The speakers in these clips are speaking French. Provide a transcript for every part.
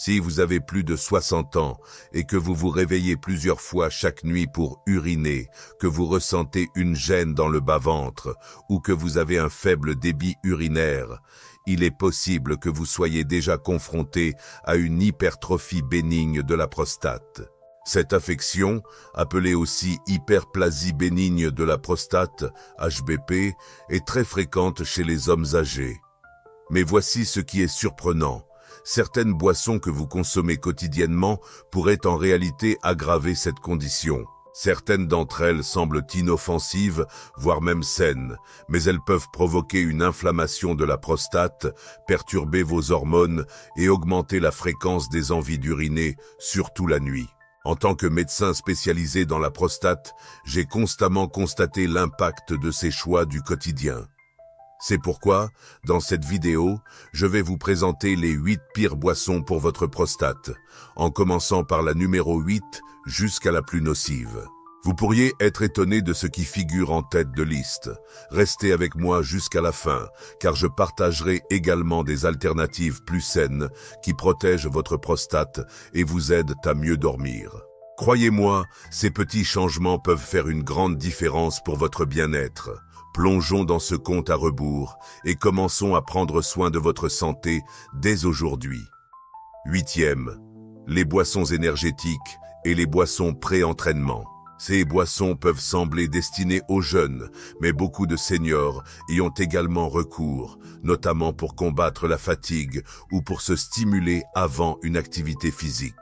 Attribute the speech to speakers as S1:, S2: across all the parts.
S1: Si vous avez plus de 60 ans et que vous vous réveillez plusieurs fois chaque nuit pour uriner, que vous ressentez une gêne dans le bas-ventre ou que vous avez un faible débit urinaire, il est possible que vous soyez déjà confronté à une hypertrophie bénigne de la prostate. Cette affection, appelée aussi hyperplasie bénigne de la prostate, HBP, est très fréquente chez les hommes âgés. Mais voici ce qui est surprenant. Certaines boissons que vous consommez quotidiennement pourraient en réalité aggraver cette condition. Certaines d'entre elles semblent inoffensives, voire même saines, mais elles peuvent provoquer une inflammation de la prostate, perturber vos hormones et augmenter la fréquence des envies d'uriner, surtout la nuit. En tant que médecin spécialisé dans la prostate, j'ai constamment constaté l'impact de ces choix du quotidien. C'est pourquoi, dans cette vidéo, je vais vous présenter les 8 pires boissons pour votre prostate, en commençant par la numéro 8 jusqu'à la plus nocive. Vous pourriez être étonné de ce qui figure en tête de liste. Restez avec moi jusqu'à la fin, car je partagerai également des alternatives plus saines qui protègent votre prostate et vous aident à mieux dormir. Croyez-moi, ces petits changements peuvent faire une grande différence pour votre bien-être. Plongeons dans ce compte à rebours et commençons à prendre soin de votre santé dès aujourd'hui. 8e, les boissons énergétiques et les boissons pré-entraînement. Ces boissons peuvent sembler destinées aux jeunes, mais beaucoup de seniors y ont également recours, notamment pour combattre la fatigue ou pour se stimuler avant une activité physique.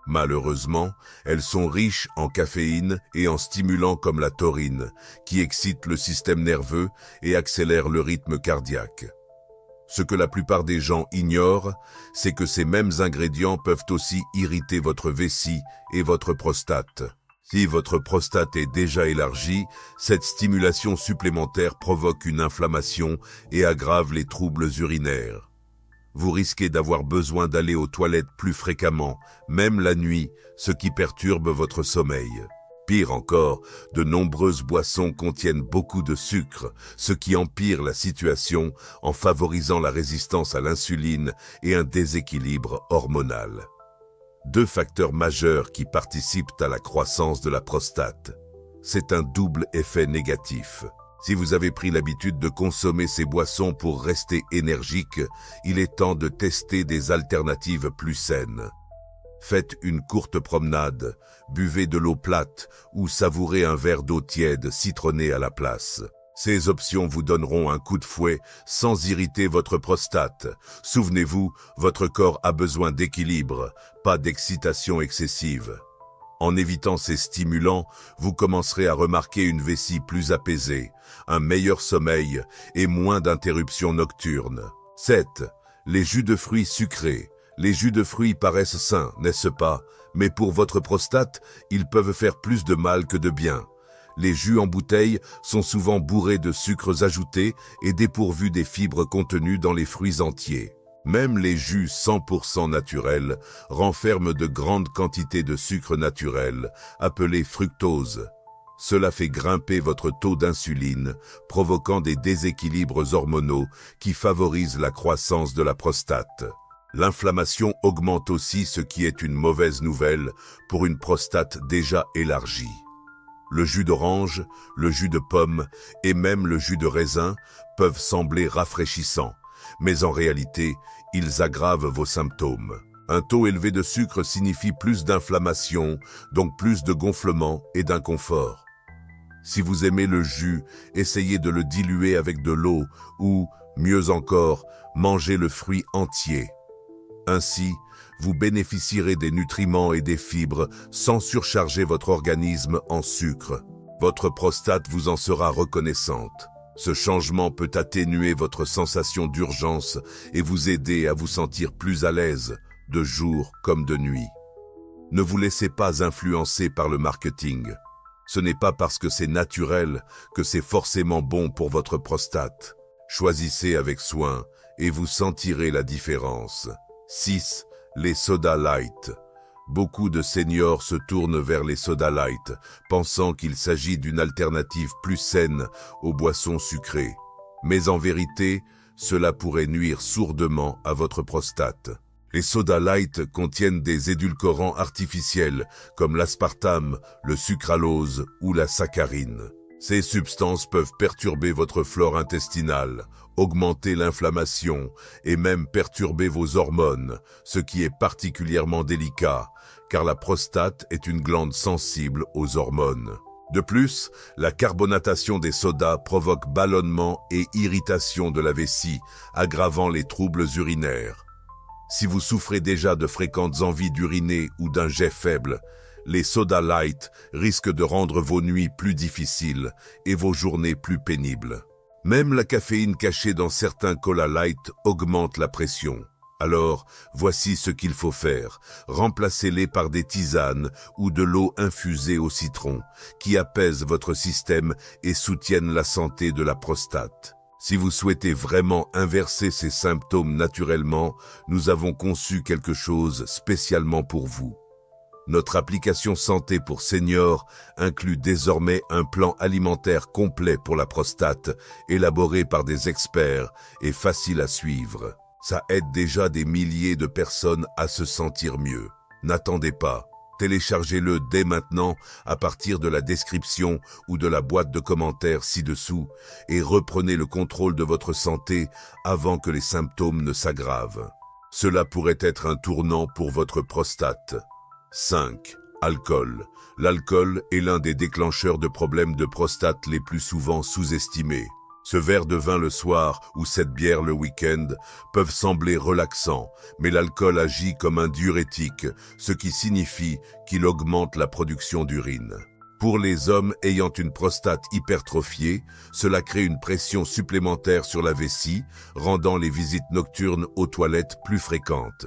S1: Malheureusement, elles sont riches en caféine et en stimulants comme la taurine, qui excitent le système nerveux et accélèrent le rythme cardiaque. Ce que la plupart des gens ignorent, c'est que ces mêmes ingrédients peuvent aussi irriter votre vessie et votre prostate. Si votre prostate est déjà élargie, cette stimulation supplémentaire provoque une inflammation et aggrave les troubles urinaires. Vous risquez d'avoir besoin d'aller aux toilettes plus fréquemment, même la nuit, ce qui perturbe votre sommeil. Pire encore, de nombreuses boissons contiennent beaucoup de sucre, ce qui empire la situation en favorisant la résistance à l'insuline et un déséquilibre hormonal. 2 facteurs majeurs qui participent à la croissance de la prostate. C'est un double effet négatif. Si vous avez pris l'habitude de consommer ces boissons pour rester énergique, il est temps de tester des alternatives plus saines. Faites une courte promenade, buvez de l'eau plate ou savourez un verre d'eau tiède citronnée à la place. Ces options vous donneront un coup de fouet sans irriter votre prostate. Souvenez-vous, votre corps a besoin d'équilibre, pas d'excitation excessive. En évitant ces stimulants, vous commencerez à remarquer une vessie plus apaisée, un meilleur sommeil et moins d'interruptions nocturnes. 7. Les jus de fruits sucrés. Les jus de fruits paraissent sains, n'est-ce pas? Mais pour votre prostate, ils peuvent faire plus de mal que de bien. Les jus en bouteille sont souvent bourrés de sucres ajoutés et dépourvus des fibres contenues dans les fruits entiers. Même les jus 100% naturels renferment de grandes quantités de sucre naturel, appelé fructose. Cela fait grimper votre taux d'insuline, provoquant des déséquilibres hormonaux qui favorisent la croissance de la prostate. L'inflammation augmente aussi, ce qui est une mauvaise nouvelle pour une prostate déjà élargie. Le jus d'orange, le jus de pomme et même le jus de raisin peuvent sembler rafraîchissants, mais en réalité, ils aggravent vos symptômes. Un taux élevé de sucre signifie plus d'inflammation, donc plus de gonflement et d'inconfort. Si vous aimez le jus, essayez de le diluer avec de l'eau ou, mieux encore, mangez le fruit entier. Ainsi, vous bénéficierez des nutriments et des fibres sans surcharger votre organisme en sucre. Votre prostate vous en sera reconnaissante. Ce changement peut atténuer votre sensation d'urgence et vous aider à vous sentir plus à l'aise, de jour comme de nuit. Ne vous laissez pas influencer par le marketing. Ce n'est pas parce que c'est naturel que c'est forcément bon pour votre prostate. Choisissez avec soin et vous sentirez la différence. 6. Les sodas light. Beaucoup de seniors se tournent vers les sodas light, pensant qu'il s'agit d'une alternative plus saine aux boissons sucrées. Mais en vérité, cela pourrait nuire sourdement à votre prostate. Les sodas light contiennent des édulcorants artificiels comme l'aspartame, le sucralose ou la saccharine. Ces substances peuvent perturber votre flore intestinale, augmenter l'inflammation et même perturber vos hormones, ce qui est particulièrement délicat, car la prostate est une glande sensible aux hormones. De plus, la carbonatation des sodas provoque ballonnement et irritation de la vessie, aggravant les troubles urinaires. Si vous souffrez déjà de fréquentes envies d'uriner ou d'un jet faible, les sodas light risquent de rendre vos nuits plus difficiles et vos journées plus pénibles. Même la caféine cachée dans certains cola light augmente la pression. Alors, voici ce qu'il faut faire. Remplacez-les par des tisanes ou de l'eau infusée au citron, qui apaisent votre système et soutiennent la santé de la prostate. Si vous souhaitez vraiment inverser ces symptômes naturellement, nous avons conçu quelque chose spécialement pour vous. Notre application Santé pour seniors inclut désormais un plan alimentaire complet pour la prostate, élaboré par des experts et facile à suivre. Ça aide déjà des milliers de personnes à se sentir mieux. N'attendez pas. Téléchargez-le dès maintenant à partir de la description ou de la boîte de commentaires ci-dessous et reprenez le contrôle de votre santé avant que les symptômes ne s'aggravent. Cela pourrait être un tournant pour votre prostate. 5. Alcool. L'alcool est l'un des déclencheurs de problèmes de prostate les plus souvent sous-estimés. Ce verre de vin le soir ou cette bière le week-end peuvent sembler relaxants, mais l'alcool agit comme un diurétique, ce qui signifie qu'il augmente la production d'urine. Pour les hommes ayant une prostate hypertrophiée, cela crée une pression supplémentaire sur la vessie, rendant les visites nocturnes aux toilettes plus fréquentes.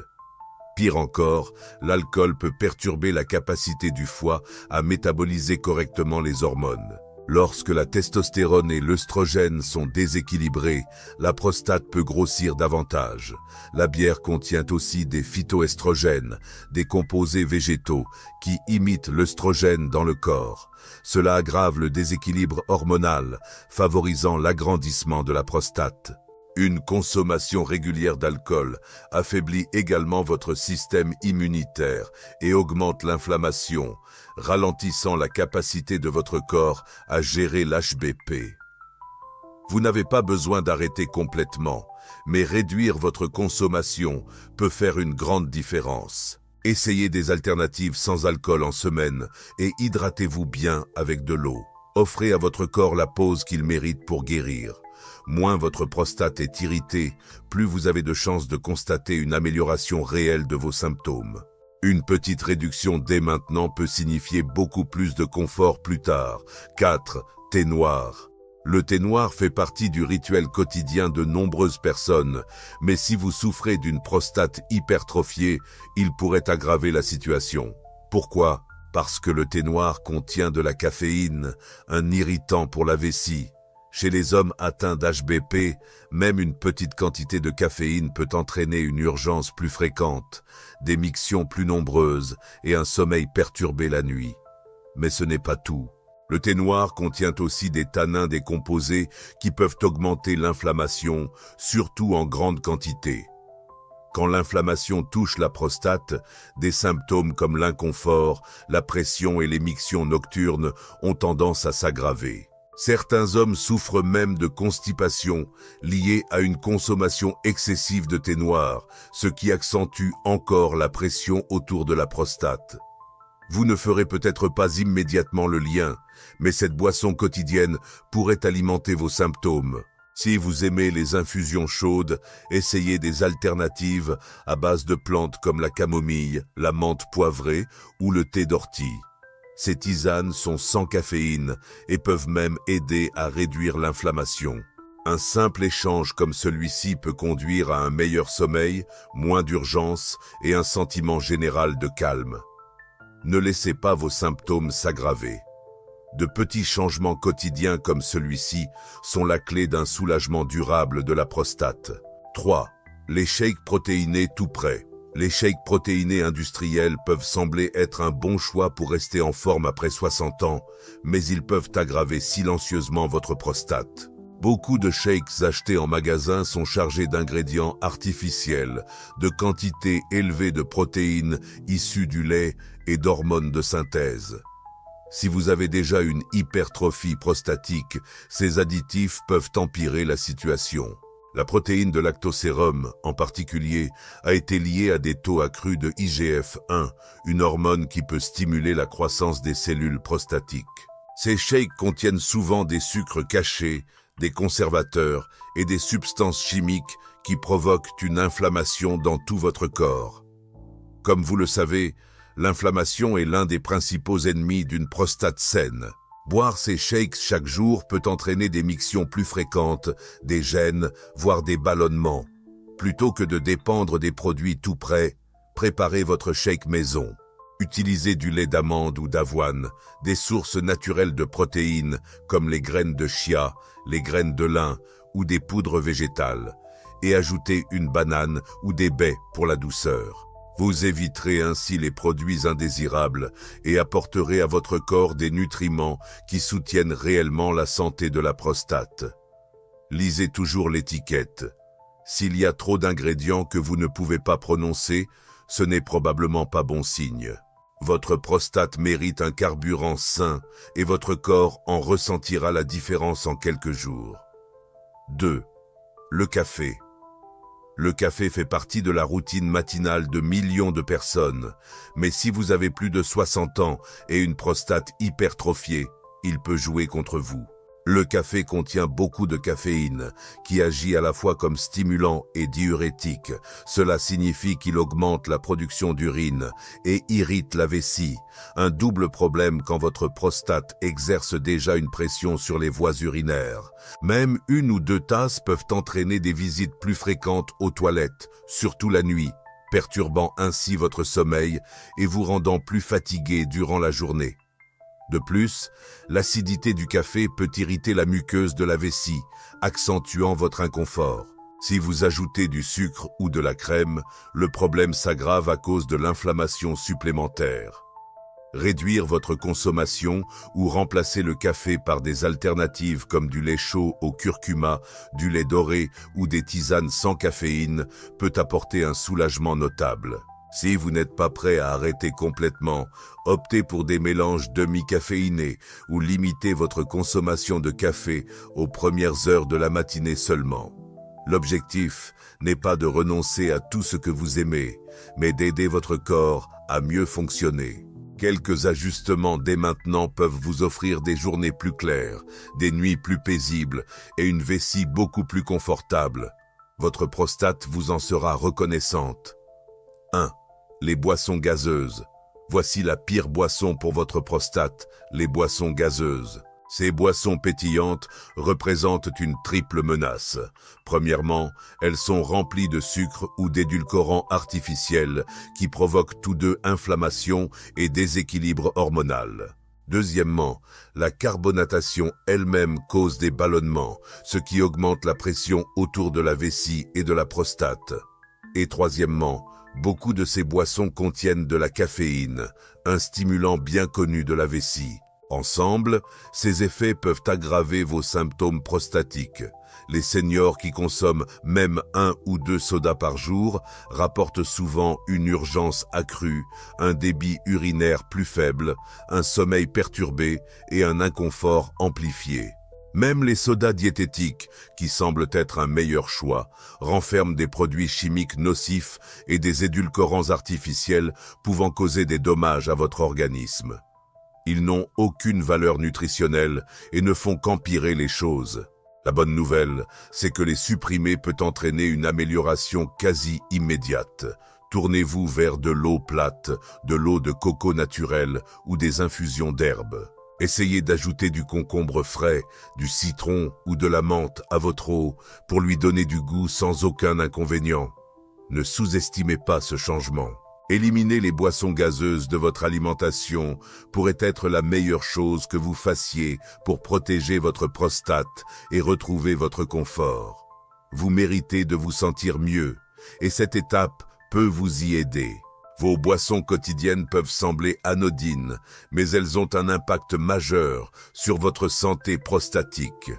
S1: Pire encore, l'alcool peut perturber la capacité du foie à métaboliser correctement les hormones. Lorsque la testostérone et l'œstrogène sont déséquilibrés, la prostate peut grossir davantage. La bière contient aussi des phytoestrogènes, des composés végétaux qui imitent l'œstrogène dans le corps. Cela aggrave le déséquilibre hormonal, favorisant l'agrandissement de la prostate. Une consommation régulière d'alcool affaiblit également votre système immunitaire et augmente l'inflammation, ralentissant la capacité de votre corps à gérer l'HBP. Vous n'avez pas besoin d'arrêter complètement, mais réduire votre consommation peut faire une grande différence. Essayez des alternatives sans alcool en semaine et hydratez-vous bien avec de l'eau. Offrez à votre corps la pause qu'il mérite pour guérir. Moins votre prostate est irritée, plus vous avez de chances de constater une amélioration réelle de vos symptômes. Une petite réduction dès maintenant peut signifier beaucoup plus de confort plus tard. 4. Thé noir. Le thé noir fait partie du rituel quotidien de nombreuses personnes, mais si vous souffrez d'une prostate hypertrophiée, il pourrait aggraver la situation. Pourquoi ? Parce que le thé noir contient de la caféine, un irritant pour la vessie. Chez les hommes atteints d'HBP, même une petite quantité de caféine peut entraîner une urgence plus fréquente, des mictions plus nombreuses et un sommeil perturbé la nuit. Mais ce n'est pas tout. Le thé noir contient aussi des tanins décomposés qui peuvent augmenter l'inflammation, surtout en grande quantité. Quand l'inflammation touche la prostate, des symptômes comme l'inconfort, la pression et les mictions nocturnes ont tendance à s'aggraver. Certains hommes souffrent même de constipation liée à une consommation excessive de thé noir, ce qui accentue encore la pression autour de la prostate. Vous ne ferez peut-être pas immédiatement le lien, mais cette boisson quotidienne pourrait alimenter vos symptômes. Si vous aimez les infusions chaudes, essayez des alternatives à base de plantes comme la camomille, la menthe poivrée ou le thé d'ortie. Ces tisanes sont sans caféine et peuvent même aider à réduire l'inflammation. Un simple échange comme celui-ci peut conduire à un meilleur sommeil, moins d'urgence et un sentiment général de calme. Ne laissez pas vos symptômes s'aggraver. De petits changements quotidiens comme celui-ci sont la clé d'un soulagement durable de la prostate. 3. Les shakes protéinés tout prêts. Les shakes protéinés industriels peuvent sembler être un bon choix pour rester en forme après 60 ans, mais ils peuvent aggraver silencieusement votre prostate. Beaucoup de shakes achetés en magasin sont chargés d'ingrédients artificiels, de quantités élevées de protéines issues du lait et d'hormones de synthèse. Si vous avez déjà une hypertrophie prostatique, ces additifs peuvent empirer la situation. La protéine de lactosérum, en particulier, a été liée à des taux accrus de IGF-1, une hormone qui peut stimuler la croissance des cellules prostatiques. Ces shakes contiennent souvent des sucres cachés, des conservateurs et des substances chimiques qui provoquent une inflammation dans tout votre corps. Comme vous le savez, l'inflammation est l'un des principaux ennemis d'une prostate saine. Boire ces shakes chaque jour peut entraîner des mictions plus fréquentes, des gènes, voire des ballonnements. Plutôt que de dépendre des produits tout prêts, préparez votre shake maison. Utilisez du lait d'amande ou d'avoine, des sources naturelles de protéines comme les graines de chia, les graines de lin ou des poudres végétales, et ajoutez une banane ou des baies pour la douceur. Vous éviterez ainsi les produits indésirables et apporterez à votre corps des nutriments qui soutiennent réellement la santé de la prostate. Lisez toujours l'étiquette. S'il y a trop d'ingrédients que vous ne pouvez pas prononcer, ce n'est probablement pas bon signe. Votre prostate mérite un carburant sain et votre corps en ressentira la différence en quelques jours. 2. Le café. Le café fait partie de la routine matinale de millions de personnes, mais si vous avez plus de 60 ans et une prostate hypertrophiée, il peut jouer contre vous. Le café contient beaucoup de caféine, qui agit à la fois comme stimulant et diurétique. Cela signifie qu'il augmente la production d'urine et irrite la vessie, un double problème quand votre prostate exerce déjà une pression sur les voies urinaires. Même 1 ou 2 tasses peuvent entraîner des visites plus fréquentes aux toilettes, surtout la nuit, perturbant ainsi votre sommeil et vous rendant plus fatigué durant la journée. De plus, l'acidité du café peut irriter la muqueuse de la vessie, accentuant votre inconfort. Si vous ajoutez du sucre ou de la crème, le problème s'aggrave à cause de l'inflammation supplémentaire. Réduire votre consommation ou remplacer le café par des alternatives comme du lait chaud au curcuma, du lait doré ou des tisanes sans caféine peut apporter un soulagement notable. Si vous n'êtes pas prêt à arrêter complètement, optez pour des mélanges demi-caféinés ou limitez votre consommation de café aux premières heures de la matinée seulement. L'objectif n'est pas de renoncer à tout ce que vous aimez, mais d'aider votre corps à mieux fonctionner. Quelques ajustements dès maintenant peuvent vous offrir des journées plus claires, des nuits plus paisibles et une vessie beaucoup plus confortable. Votre prostate vous en sera reconnaissante. 1. Les boissons gazeuses. Voici la pire boisson pour votre prostate, les boissons gazeuses. Ces boissons pétillantes représentent une triple menace. Premièrement, elles sont remplies de sucre ou d'édulcorants artificiels qui provoquent tous deux inflammation et déséquilibre hormonal. Deuxièmement, la carbonatation elle-même cause des ballonnements, ce qui augmente la pression autour de la vessie et de la prostate. Et troisièmement, beaucoup de ces boissons contiennent de la caféine, un stimulant bien connu de la vessie. Ensemble, ces effets peuvent aggraver vos symptômes prostatiques. Les seniors qui consomment même 1 ou 2 sodas par jour rapportent souvent une urgence accrue, un débit urinaire plus faible, un sommeil perturbé et un inconfort amplifié. Même les sodas diététiques, qui semblent être un meilleur choix, renferment des produits chimiques nocifs et des édulcorants artificiels pouvant causer des dommages à votre organisme. Ils n'ont aucune valeur nutritionnelle et ne font qu'empirer les choses. La bonne nouvelle, c'est que les supprimer peut entraîner une amélioration quasi immédiate. Tournez-vous vers de l'eau plate, de l'eau de coco naturelle ou des infusions d'herbes. Essayez d'ajouter du concombre frais, du citron ou de la menthe à votre eau pour lui donner du goût sans aucun inconvénient. Ne sous-estimez pas ce changement. Éliminer les boissons gazeuses de votre alimentation pourrait être la meilleure chose que vous fassiez pour protéger votre prostate et retrouver votre confort. Vous méritez de vous sentir mieux et cette étape peut vous y aider. Vos boissons quotidiennes peuvent sembler anodines, mais elles ont un impact majeur sur votre santé prostatique.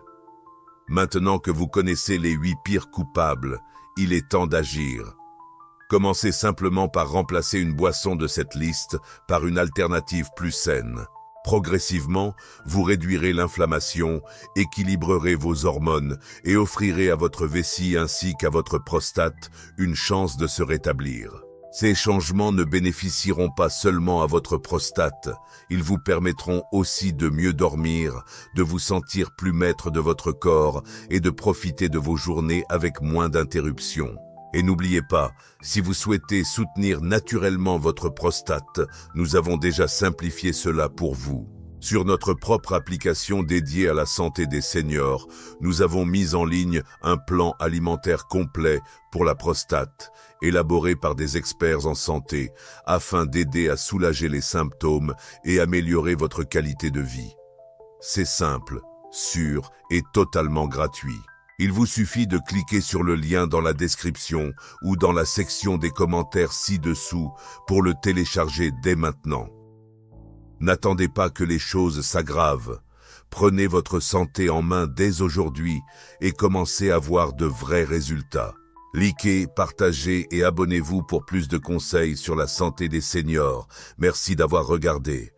S1: Maintenant que vous connaissez les 8 pires coupables, il est temps d'agir. Commencez simplement par remplacer une boisson de cette liste par une alternative plus saine. Progressivement, vous réduirez l'inflammation, équilibrerez vos hormones et offrirez à votre vessie ainsi qu'à votre prostate une chance de se rétablir. Ces changements ne bénéficieront pas seulement à votre prostate, ils vous permettront aussi de mieux dormir, de vous sentir plus maître de votre corps et de profiter de vos journées avec moins d'interruptions. Et n'oubliez pas, si vous souhaitez soutenir naturellement votre prostate, nous avons déjà simplifié cela pour vous. Sur notre propre application dédiée à la santé des seniors, nous avons mis en ligne un plan alimentaire complet pour la prostate, élaboré par des experts en santé, afin d'aider à soulager les symptômes et améliorer votre qualité de vie. C'est simple, sûr et totalement gratuit. Il vous suffit de cliquer sur le lien dans la description ou dans la section des commentaires ci-dessous pour le télécharger dès maintenant. N'attendez pas que les choses s'aggravent. Prenez votre santé en main dès aujourd'hui et commencez à voir de vrais résultats. Likez, partagez et abonnez-vous pour plus de conseils sur la santé des seniors. Merci d'avoir regardé.